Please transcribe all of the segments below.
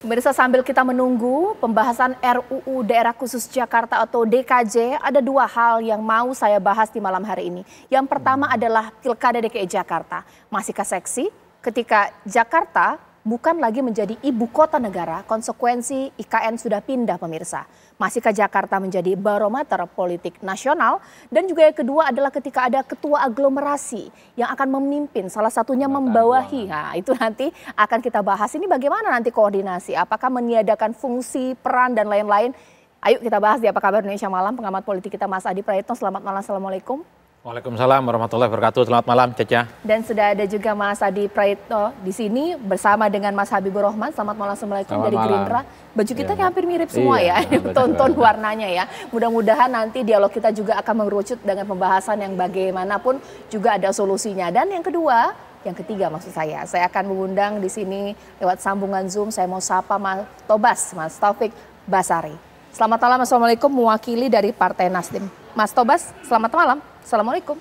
Pemirsa, sambil kita menunggu pembahasan RUU Daerah Khusus Jakarta atau DKJ, ada dua hal yang mau saya bahas di malam hari ini. Yang pertama adalah Pilkada DKI Jakarta. Masihkah seksi ketika Jakarta bukan lagi menjadi ibu kota negara, konsekuensi IKN sudah pindah, pemirsa. Masihkah Jakarta menjadi barometer politik nasional? Dan juga yang kedua adalah ketika ada ketua aglomerasi yang akan memimpin, salah satunya membawahi. Nah, itu nanti akan kita bahas. Ini bagaimana nanti koordinasi, apakah meniadakan fungsi, peran, dan lain-lain. Ayo kita bahas di Apa Kabar Indonesia Malam. Pengamat politik kita Mas Adi Praetno, selamat malam, assalamualaikum. Waalaikumsalam warahmatullahi wabarakatuh. Selamat malam, Caca. Dan sudah ada juga Mas Adi Praetno di sini bersama dengan Mas Habibur Rahman. Selamat malam, assalamualaikum. Selamat dari malam. Gerindra. Baju kita kayak hampir mirip semua ya, tonton warnanya ya. Mudah-mudahan nanti dialog kita juga akan mengerucut dengan pembahasan yang bagaimanapun juga ada solusinya. Dan yang kedua, yang ketiga maksud saya akan mengundang di sini lewat sambungan Zoom. Saya mau sapa Mas Tobas, Mas Taufik Basari. Selamat malam, assalamualaikum, mewakili dari Partai Nasdem. Mas Tobas, selamat malam. Assalamualaikum.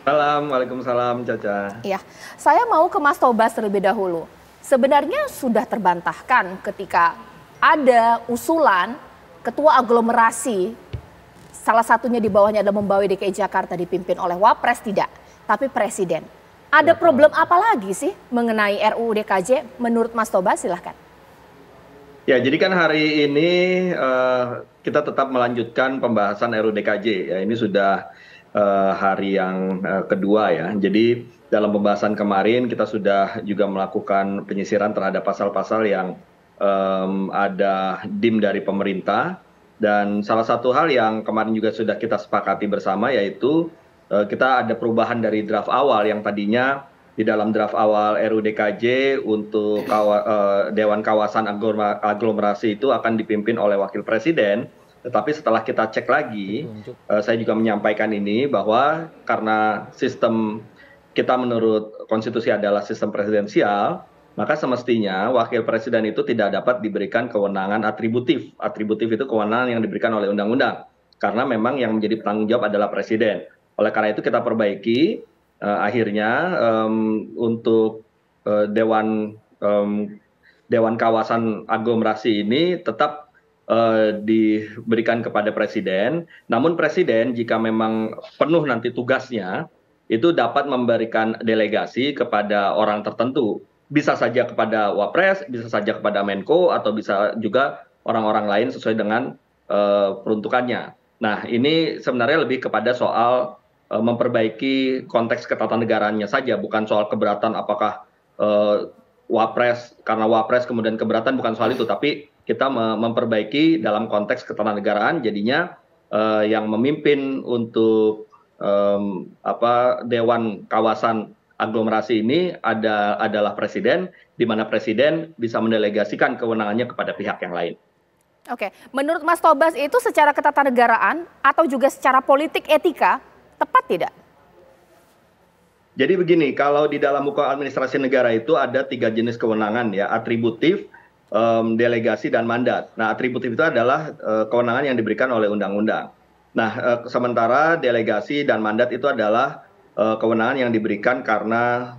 Waalaikumsalam, Caca. Iya, saya mau ke Mas Tobas terlebih dahulu. Sebenarnya sudah terbantahkan ketika ada usulan ketua aglomerasi, salah satunya di bawahnya adalah membawa DKI Jakarta dipimpin oleh Wapres, tidak, tapi Presiden. Ada problem apa lagi sih mengenai RUU DKJ menurut Mas Tobas? Silahkan. Ya, jadi kan hari ini kita tetap melanjutkan pembahasan RUU DKJ. Ya, ini sudah hari yang kedua ya. Jadi dalam pembahasan kemarin kita sudah juga melakukan penyisiran terhadap pasal-pasal yang ada dim dari pemerintah. Dan salah satu hal yang kemarin juga sudah kita sepakati bersama yaitu kita ada perubahan dari draft awal yang tadinya di dalam draft awal RUU DKJ untuk Dewan Kawasan Aglomerasi itu akan dipimpin oleh Wakil Presiden. Tetapi setelah kita cek lagi, saya juga menyampaikan ini bahwa karena sistem kita menurut konstitusi adalah sistem presidensial, maka semestinya wakil presiden itu tidak dapat diberikan kewenangan atributif. Atributif itu kewenangan yang diberikan oleh undang-undang. Karena memang yang menjadi penanggung jawab adalah presiden. Oleh karena itu kita perbaiki akhirnya untuk Dewan Kawasan Aglomerasi ini tetap diberikan kepada presiden, namun presiden jika memang penuh nanti tugasnya itu dapat memberikan delegasi kepada orang tertentu, bisa saja kepada Wapres, bisa saja kepada Menko, atau bisa juga orang-orang lain sesuai dengan peruntukannya. Nah, ini sebenarnya lebih kepada soal memperbaiki konteks ketatanegaranya saja, bukan soal keberatan apakah Wapres, karena Wapres kemudian keberatan, bukan soal itu, tapi kita memperbaiki dalam konteks ketatanegaraan, jadinya yang memimpin untuk Dewan Kawasan Aglomerasi ini adalah presiden, di mana presiden bisa mendelegasikan kewenangannya kepada pihak yang lain. Oke, menurut Mas Tobas itu secara ketatanegaraan atau juga secara politik etika tepat tidak? Jadi begini, kalau di dalam hukum administrasi negara itu ada 3 jenis kewenangan ya, atributif, delegasi, dan mandat. Nah, atributif itu adalah kewenangan yang diberikan oleh undang-undang. Nah, sementara delegasi dan mandat itu adalah kewenangan yang diberikan karena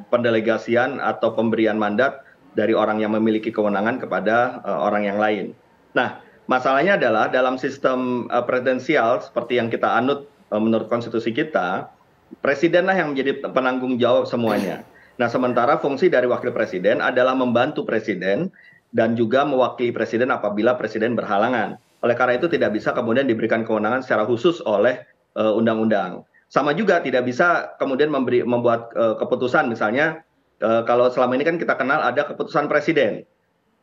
pendelegasian atau pemberian mandat dari orang yang memiliki kewenangan kepada orang yang lain. Nah, masalahnya adalah dalam sistem presidensial seperti yang kita anut menurut konstitusi kita, presidenlah yang menjadi penanggung jawab semuanya. Nah, sementara fungsi dari wakil presiden adalah membantu presiden dan juga mewakili presiden apabila presiden berhalangan. Oleh karena itu tidak bisa kemudian diberikan kewenangan secara khusus oleh undang-undang. Sama juga tidak bisa kemudian membuat keputusan, misalnya kalau selama ini kan kita kenal ada keputusan presiden.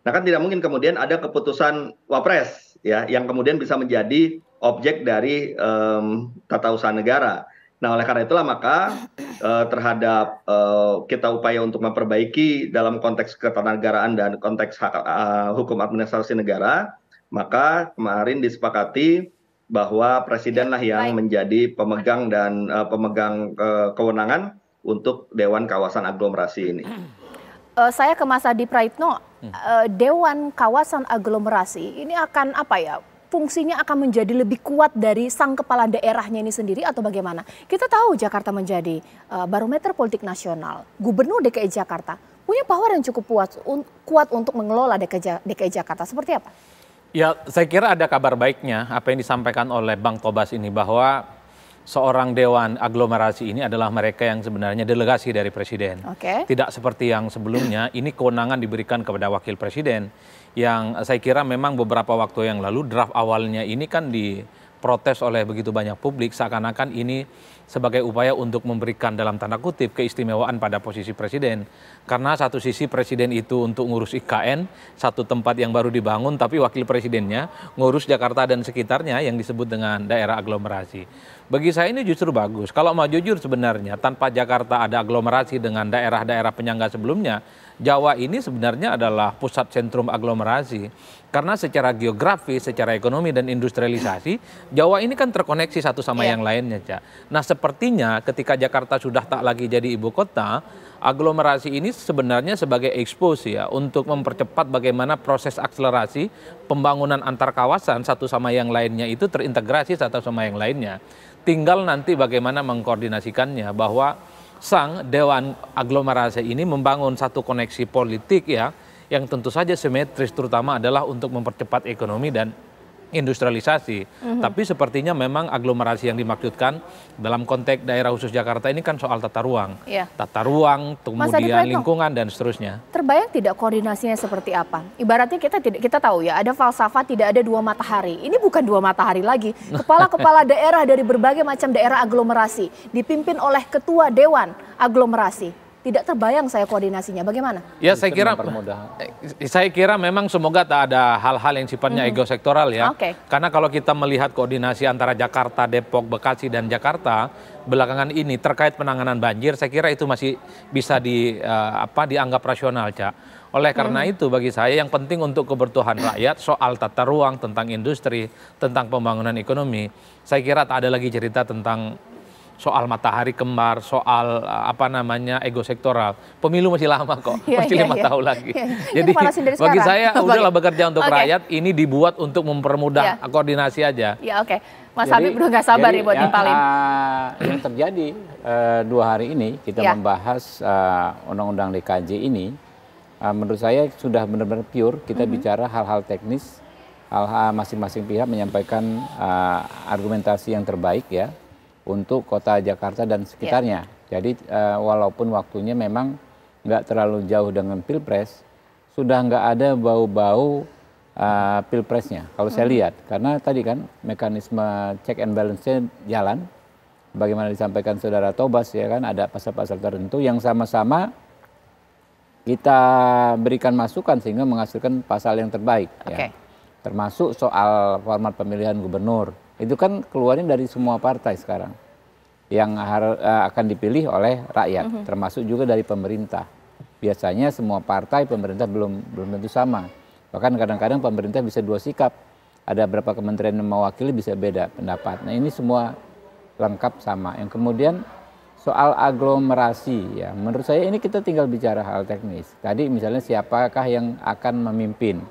Nah, kan tidak mungkin kemudian ada keputusan Wapres ya yang kemudian bisa menjadi objek dari tata usaha negara. Nah, oleh karena itulah maka terhadap kita upaya untuk memperbaiki dalam konteks ketatanegaraan dan konteks hukum administrasi negara, maka kemarin disepakati bahwa presidenlah yang menjadi pemegang dan pemegang kewenangan untuk Dewan Kawasan Aglomerasi ini. Saya ke Mas Adi Praetno, Dewan Kawasan Aglomerasi ini akan apa ya? Fungsinya akan menjadi lebih kuat dari sang kepala daerahnya ini sendiri atau bagaimana? Kita tahu Jakarta menjadi barometer politik nasional. Gubernur DKI Jakarta punya power yang cukup kuat untuk mengelola DKI Jakarta. Seperti apa? Ya, saya kira ada kabar baiknya apa yang disampaikan oleh Bang Tobas ini, bahwa seorang dewan aglomerasi ini adalah mereka yang sebenarnya delegasi dari presiden. Tidak seperti yang sebelumnya, ini kewenangan diberikan kepada wakil presiden. Yang saya kira memang beberapa waktu yang lalu draft awalnya ini kan diprotes oleh begitu banyak publik, seakan-akan ini sebagai upaya untuk memberikan dalam tanda kutip keistimewaan pada posisi presiden. Karena satu sisi presiden itu untuk ngurus IKN, satu tempat yang baru dibangun, tapi wakil presidennya ngurus Jakarta dan sekitarnya yang disebut dengan daerah aglomerasi. Bagi saya ini justru bagus. Kalau mau jujur sebenarnya tanpa Jakarta ada aglomerasi dengan daerah-daerah penyangga sebelumnya, Jawa ini sebenarnya adalah pusat sentrum aglomerasi. Karena secara geografi, secara ekonomi dan industrialisasi, Jawa ini kan terkoneksi satu sama yang lainnya, Cak. Nah, sepertinya ketika Jakarta sudah tak lagi jadi ibu kota, aglomerasi ini sebenarnya sebagai expose ya untuk mempercepat bagaimana proses akselerasi pembangunan antar kawasan satu sama yang lainnya itu terintegrasi satu sama yang lainnya. Tinggal nanti bagaimana mengkoordinasikannya, bahwa sang dewan aglomerasi ini membangun satu koneksi politik ya yang tentu saja simetris, terutama adalah untuk mempercepat ekonomi dan industrialisasi. Tapi sepertinya memang aglomerasi yang dimaksudkan dalam konteks daerah khusus Jakarta ini kan soal tata ruang. Tata ruang, kemudian lingkungan dan seterusnya. Terbayang tidak koordinasinya seperti apa? Ibaratnya kita tahu ya, ada falsafah tidak ada dua matahari. Ini bukan dua matahari lagi. Kepala-kepala daerah dari berbagai macam daerah aglomerasi dipimpin oleh ketua dewan aglomerasi. Tidak terbayang saya koordinasinya, bagaimana? Ya, saya kira memang semoga tak ada hal-hal yang sifatnya ego sektoral ya. Karena kalau kita melihat koordinasi antara Jakarta, Depok, Bekasi dan Jakarta belakangan ini terkait penanganan banjir, saya kira itu masih bisa dianggap rasional, Cak. Oleh karena itu bagi saya yang penting untuk kebutuhan rakyat soal tata ruang, tentang industri, tentang pembangunan ekonomi, saya kira tak ada lagi cerita tentang soal matahari kembar, soal ego sektoral. Pemilu masih lama kok, masih 5 tahun lagi. Jadi bagi saya udahlah bekerja untuk rakyat, ini dibuat untuk mempermudah koordinasi aja. Mas Habib udah gak sabar nih buat nimpalin. Yang terjadi 2 hari ini kita membahas undang-undang DKJ ini, menurut saya sudah benar-benar pure. Kita bicara hal-hal teknis, hal-hal masing-masing pihak menyampaikan argumentasi yang terbaik ya untuk kota Jakarta dan sekitarnya. Jadi walaupun waktunya memang nggak terlalu jauh dengan Pilpres, sudah nggak ada bau-bau Pilpresnya kalau saya lihat. Karena tadi kan mekanisme check and balance-nya jalan, bagaimana disampaikan Saudara Tobas ya kan, ada pasal-pasal tertentu yang sama-sama kita berikan masukan sehingga menghasilkan pasal yang terbaik. Ya. Termasuk soal format pemilihan gubernur. Itu kan keluarnya dari semua partai sekarang yang akan dipilih oleh rakyat, termasuk juga dari pemerintah. Biasanya semua partai pemerintah belum tentu sama. Bahkan kadang-kadang pemerintah bisa 2 sikap. Ada berapa kementerian yang mewakili bisa beda pendapat. Nah ini semua lengkap sama. Yang kemudian soal aglomerasi ya, menurut saya ini kita tinggal bicara hal teknis. Tadi misalnya siapakah yang akan memimpin.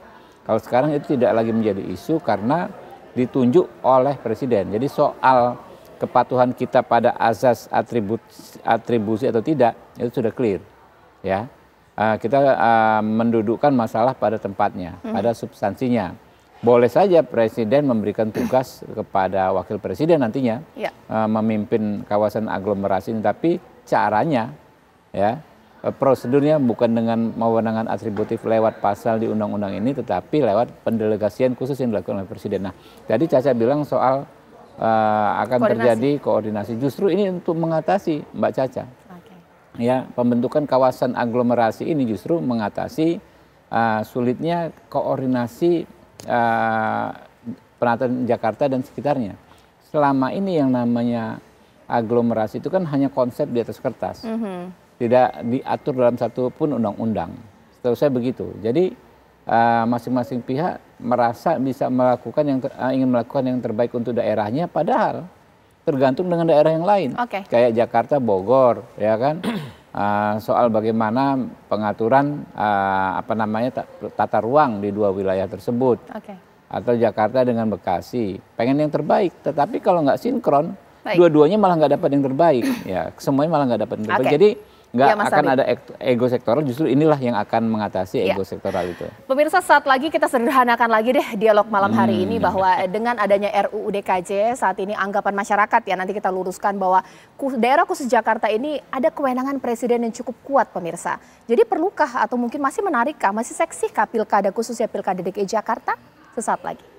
Kalau sekarang itu tidak lagi menjadi isu karena ditunjuk oleh presiden. Jadi soal kepatuhan kita pada azas atribusi atau tidak itu sudah clear. Ya, kita mendudukkan masalah pada tempatnya, pada substansinya. Boleh saja presiden memberikan tugas kepada wakil presiden nantinya memimpin kawasan aglomerasi, tapi caranya, ya, prosedurnya bukan dengan wewenangan atributif lewat pasal di undang-undang ini, tetapi lewat pendelegasian khusus yang dilakukan oleh presiden. Nah, tadi Caca bilang soal akan terjadi koordinasi. Justru ini untuk mengatasi, Mbak Caca. Ya, pembentukan kawasan aglomerasi ini justru mengatasi sulitnya koordinasi penataan Jakarta dan sekitarnya. Selama ini yang namanya aglomerasi itu kan hanya konsep di atas kertas. Tidak diatur dalam satu pun undang-undang. Setahu saya begitu. Jadi masing-masing pihak merasa bisa melakukan ingin melakukan yang terbaik untuk daerahnya, padahal tergantung dengan daerah yang lain. Kayak Jakarta, Bogor, ya kan? Soal bagaimana pengaturan tata ruang di 2 wilayah tersebut. Atau Jakarta dengan Bekasi, pengen yang terbaik, tetapi kalau nggak sinkron, dua-duanya malah nggak dapat yang terbaik. Ya, semuanya malah nggak dapat yang terbaik. Jadi nggak akan ada ego sektoral, justru inilah yang akan mengatasi ego sektoral itu. Pemirsa, saat lagi kita sederhanakan lagi deh dialog malam hari ini bahwa dengan adanya RUU DKJ saat ini anggapan masyarakat ya, nanti kita luruskan bahwa daerah khusus Jakarta ini ada kewenangan presiden yang cukup kuat pemirsa. Jadi perlukah atau mungkin masih menarikkah, masih seksikah pilkada khususnya pilkada DKI Jakarta? Sesaat lagi.